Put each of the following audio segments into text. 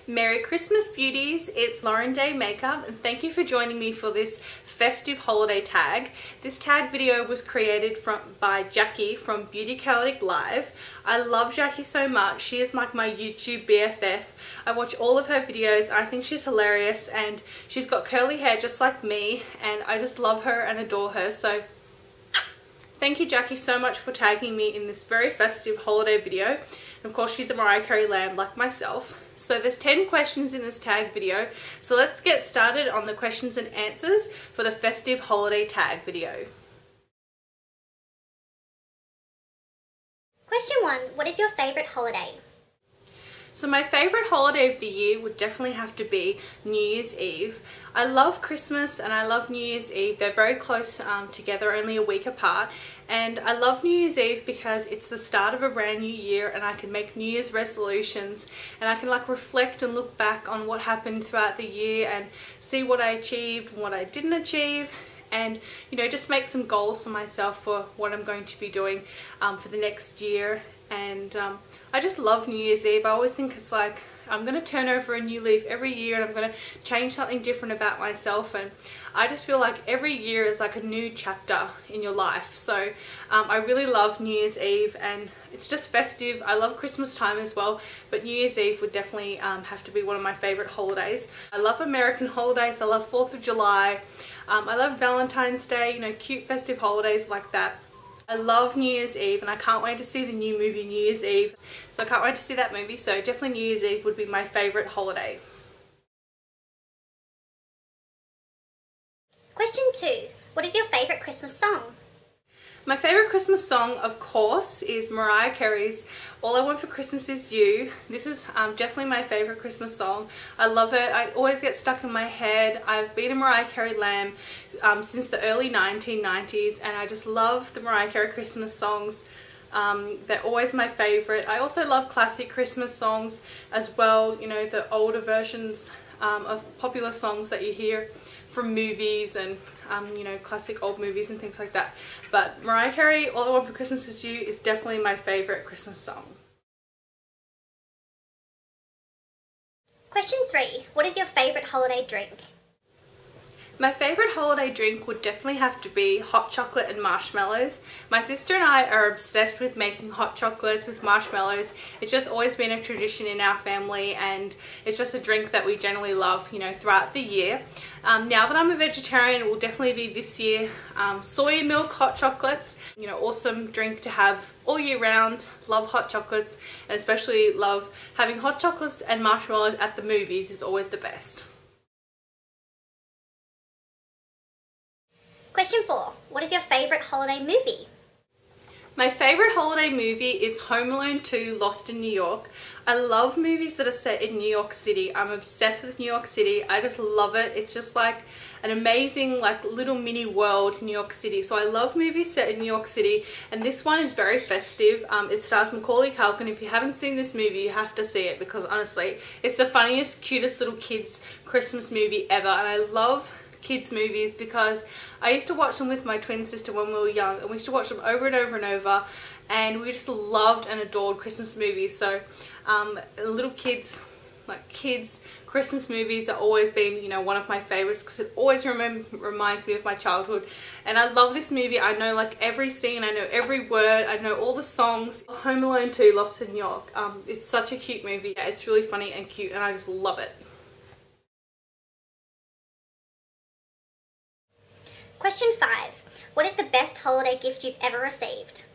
Merry Christmas beauties, it's Lauren Day Makeup and thank you for joining me for this festive holiday tag. This tag video was created by Jackie from Beauty Chaotic Live. I love Jackie so much. She is like my YouTube BFF. I watch all of her videos. I think she's hilarious and she's got curly hair just like me and I just love her and adore her. So thank you Jackie so much for tagging me in this very festive holiday video. And of course she's a Mariah Carey lamb like myself. So there's 10 questions in this tag video. So let's get started on the questions and answers for the festive holiday tag video. Question 1. What is your favourite holiday? So my favourite holiday of the year would definitely have to be New Year's Eve. I love Christmas and I love New Year's Eve. They're very close together, only a week apart. And I love New Year's Eve because it's the start of a brand new year and I can make New Year's resolutions and I can like reflect and look back on what happened throughout the year and see what I achieved and what I didn't achieve. And you know, just make some goals for myself for what I'm going to be doing for the next year. And I just love New Year's Eve. I always think it's like I'm going to turn over a new leaf every year and I'm going to change something different about myself, and I just feel like every year is like a new chapter in your life. So I really love New Year's Eve and it's just festive. I love Christmas time as well, but New Year's Eve would definitely have to be one of my favourite holidays. I love American holidays. I love 4th of July. I love Valentine's Day, you know, cute festive holidays like that. I love New Year's Eve and I can't wait to see the new movie New Year's Eve. So I can't wait to see that movie. So definitely New Year's Eve would be my favourite holiday. Question 2. What is your favourite Christmas song? My favourite Christmas song, of course, is Mariah Carey's All I Want for Christmas Is You. This is definitely my favourite Christmas song. I love it. I always get stuck in my head. I've been a Mariah Carey lamb since the early 1990s and I just love the Mariah Carey Christmas songs. They're always my favourite. I also love classic Christmas songs as well, you know, the older versions of popular songs that you hear from movies and you know, classic old movies and things like that. But Mariah Carey, All I Want for Christmas Is You is definitely my favourite Christmas song. Question 3. What is your favourite holiday drink? My favourite holiday drink would definitely have to be hot chocolate and marshmallows. My sister and I are obsessed with making hot chocolates with marshmallows. It's just always been a tradition in our family and it's just a drink that we generally love, you know, throughout the year. Now that I'm a vegetarian, it will definitely be this year soy milk hot chocolates. You know, awesome drink to have all year round. Love hot chocolates and especially love having hot chocolates and marshmallows at the movies is always the best. Question 4. What is your favourite holiday movie? My favourite holiday movie is Home Alone 2 Lost in New York. I love movies that are set in New York City. I'm obsessed with New York City. I just love it. It's just like an amazing like little mini world, New York City. So I love movies set in New York City and this one is very festive. It stars Macaulay Culkin. If you haven't seen this movie, you have to see it because honestly, it's the funniest, cutest little kids Christmas movie ever. And I love kids movies because I used to watch them with my twin sister when we were young and we used to watch them over and over and over and we just loved and adored Christmas movies. So little kids, like kids Christmas movies have always been, you know, one of my favorites because it always reminds me of my childhood. And I love this movie. I know like every scene, I know every word, I know all the songs. Home Alone 2 Lost in New York. It's such a cute movie. Yeah, it's really funny and cute and I just love it. Question 5. What is the best holiday gift you've ever received?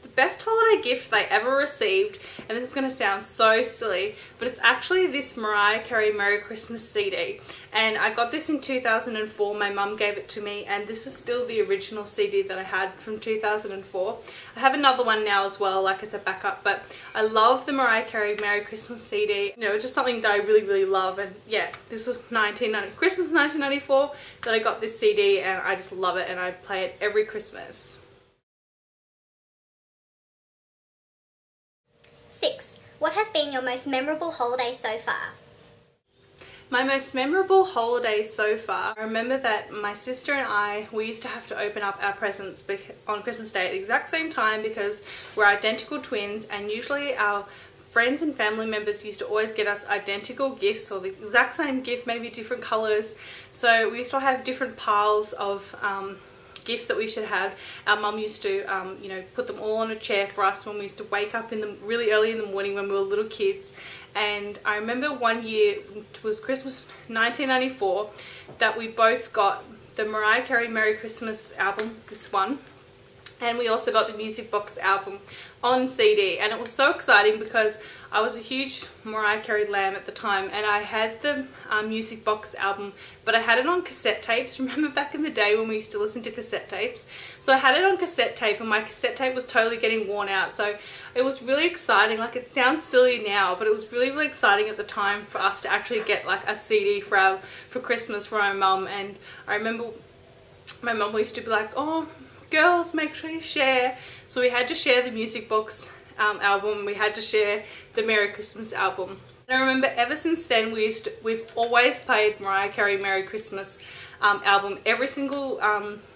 The best holiday gift I ever received, and this is going to sound so silly, but it's actually this Mariah Carey Merry Christmas CD. And I got this in 2004, my mum gave it to me, and this is still the original CD that I had from 2004. I have another one now as well, like as a backup, but I love the Mariah Carey Merry Christmas CD. You know, it's just something that I really, really love, and yeah, this was Christmas 1994 that I got this CD, and I just love it, and I play it every Christmas. 6. What has been your most memorable holiday so far? My most memorable holiday so far, I remember that my sister and we used to have to open up our presents on Christmas Day at the exact same time because we're identical twins and usually our friends and family members used to always get us identical gifts, or the exact same gift, maybe different colours. So we used to have different piles of gifts that we should have. Our mum used to you know, put them all on a chair for us when we used to wake up in the really early in the morning when we were little kids. And I remember one year, it was Christmas 1994, that we both got the Mariah Carey Merry Christmas album, this one, and we also got the Music Box album on CD. And it was so exciting because I was a huge Mariah Carey lamb at the time, and I had the Music Box album, but I had it on cassette tapes. Remember back in the day when we used to listen to cassette tapes? So I had it on cassette tape, and my cassette tape was totally getting worn out. So it was really exciting. Like, it sounds silly now, but it was really, really exciting at the time for us to actually get like a CD for Christmas for my mum. And I remember my mum used to be like, "Oh, girls, make sure you share." So we had to share the Music Box album. We had to share the Merry Christmas album. And I remember ever since then we've always played Mariah Carey Merry Christmas album every single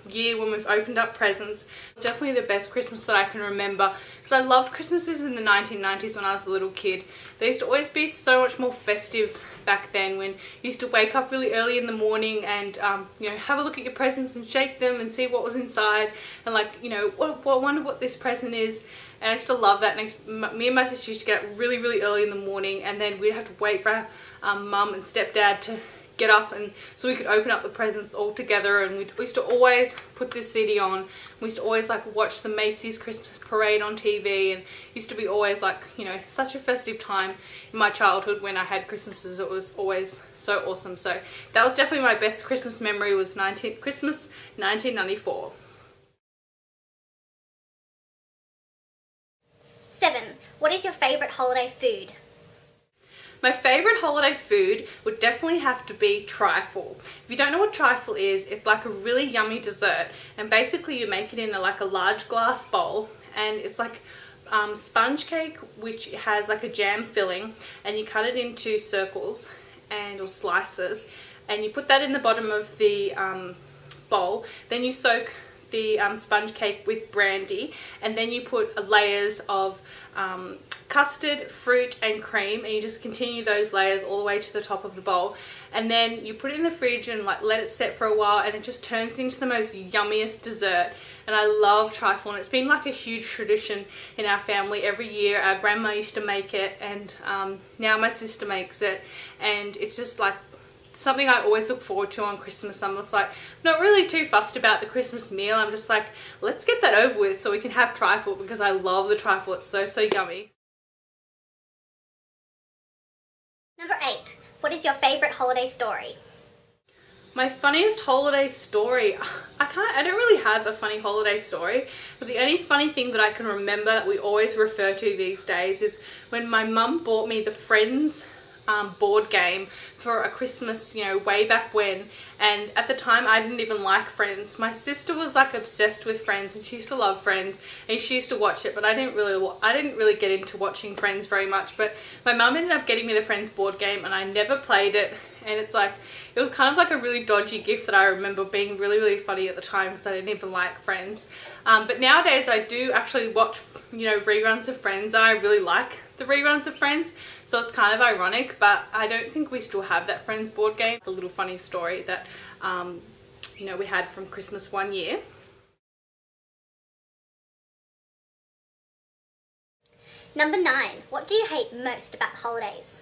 year when we've opened up presents. It's definitely the best Christmas that I can remember, because I loved Christmases in the 1990s when I was a little kid. They used to always be so much more festive back then, when you used to wake up really early in the morning and you know, have a look at your presents and shake them and see what was inside, and like, you know, wonder what this present is. And I used to love that. Me and my sister used to get up really, really early in the morning, and then we'd have to wait for our mum and stepdad to get up, and so we could open up the presents all together. And we used to always put this CD on. We used to always like watch the Macy's Christmas parade on TV, and it used to be always like, you know, such a festive time in my childhood when I had Christmases. It was always so awesome. So that was definitely my best Christmas memory, was Christmas 1994. 7. What is your favourite holiday food? My favourite holiday food would definitely have to be trifle. If you don't know what trifle is, it's like a really yummy dessert, and basically you make it in like a large glass bowl, and it's like sponge cake which has like a jam filling, and you cut it into circles or slices, and you put that in the bottom of the bowl. Then you soak the sponge cake with brandy, and then you put layers of custard, fruit and cream, and you just continue those layers all the way to the top of the bowl, and then you put it in the fridge and like let it set for a while, and it just turns into the most yummiest dessert. And I love trifle, and it's been like a huge tradition in our family. Every year our grandma used to make it, and now my sister makes it, and it's just like something I always look forward to on Christmas. I'm just like not really too fussed about the Christmas meal. I'm just like, let's get that over with so we can have trifle, because I love the trifle. It's so, so yummy. Number 8. What is your favourite holiday story? My funniest holiday story, I don't really have a funny holiday story, but the only funny thing that I can remember that we always refer to these days is when my mum bought me the Friends board game for a Christmas, you know, way back when. And at the time I didn't even like Friends. My sister was like obsessed with Friends, and she used to love Friends, and she used to watch it, but I didn't really get into watching Friends very much. But my mum ended up getting me the Friends board game, and I never played it. And it's like, it was kind of like a really dodgy gift that I remember being really, really funny at the time, because I didn't even like Friends. But nowadays I do actually watch, you know, reruns of Friends, and I really like the reruns of Friends. So it's kind of ironic, but I don't think we still have that Friends board game. A little funny story that, you know, we had from Christmas one year. Number 9. What do you hate most about holidays?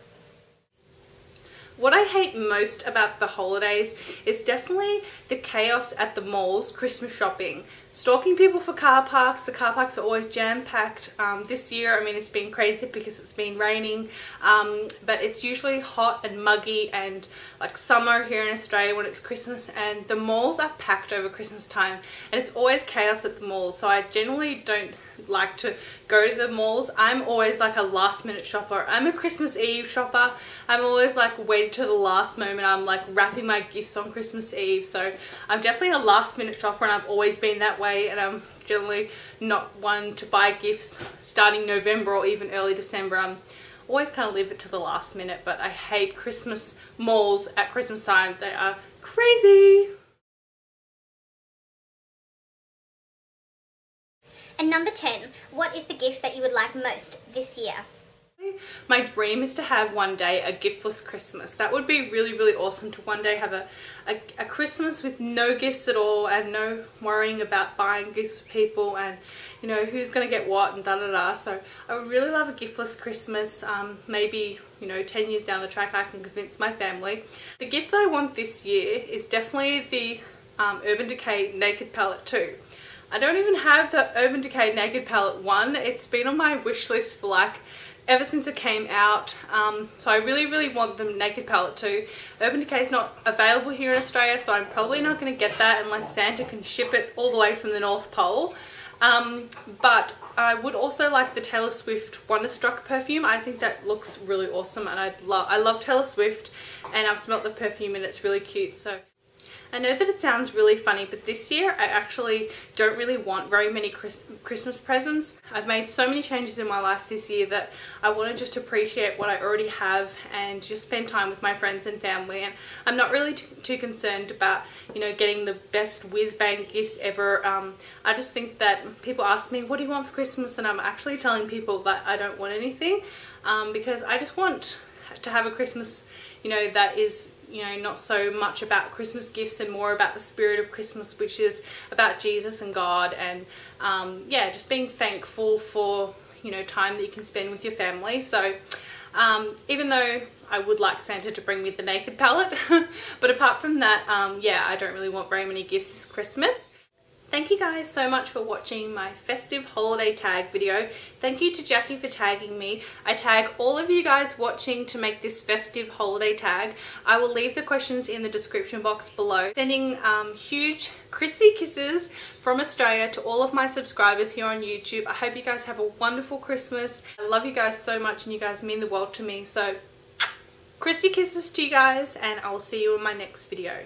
What I hate most about the holidays is definitely the chaos at the malls, Christmas shopping. Stalking people for car parks. The car parks are always jam-packed. This year, I mean, it's been crazy because it's been raining, but it's usually hot and muggy and like summer here in Australia when it's Christmas, and the malls are packed over Christmas time, and it's always chaos at the malls. So I generally don't like to go to the malls. I'm always like a last minute shopper. I'm a Christmas Eve shopper. I'm always like waiting to the last moment. I'm like wrapping my gifts on Christmas Eve. So I'm definitely a last minute shopper, and I've always been that way, and I'm generally not one to buy gifts starting November or even early December. I'm always kind of leave it to the last minute, but I hate Christmas malls at Christmas time. They are crazy. And number 10, what is the gift that you would like most this year? My dream is to have one day a giftless Christmas. That would be really, really awesome, to one day have a Christmas with no gifts at all and no worrying about buying gifts for people and, you know, who's going to get what and da-da-da. So I would really love a giftless Christmas. Maybe, you know, 10 years down the track I can convince my family. The gift that I want this year is definitely the Urban Decay Naked Palette 2. I don't even have the Urban Decay Naked Palette 1. It's been on my wish list for like ever since it came out, so I really, really want the Naked Palette 2. Urban Decay is not available here in Australia, so I'm probably not going to get that unless Santa can ship it all the way from the North Pole. But I would also like the Taylor Swift Wonderstruck perfume. I think that looks really awesome, and I love Taylor Swift, and I've smelt the perfume and it's really cute. So I know that it sounds really funny, but this year I actually don't really want very many Christmas presents. I've made so many changes in my life this year that I want to just appreciate what I already have and just spend time with my friends and family. And I'm not really too concerned about, you know, getting the best whiz-bang gifts ever. I just think that people ask me, what do you want for Christmas? And I'm actually telling people that I don't want anything, because I just want to have a Christmas, you know, that is, you know, not so much about Christmas gifts and more about the spirit of Christmas, which is about Jesus and God, and yeah, just being thankful for, you know, time that you can spend with your family. So even though I would like Santa to bring me the Naked Palette, but apart from that, yeah, I don't really want very many gifts this Christmas. Thank you guys so much for watching my festive holiday tag video. Thank you to Jackie for tagging me. I tag all of you guys watching to make this festive holiday tag. I will leave the questions in the description box below. Sending huge Chrissy kisses from Australia to all of my subscribers here on YouTube. I hope you guys have a wonderful Christmas. I love you guys so much and you guys mean the world to me. So Chrissy kisses to you guys, and I will see you in my next video.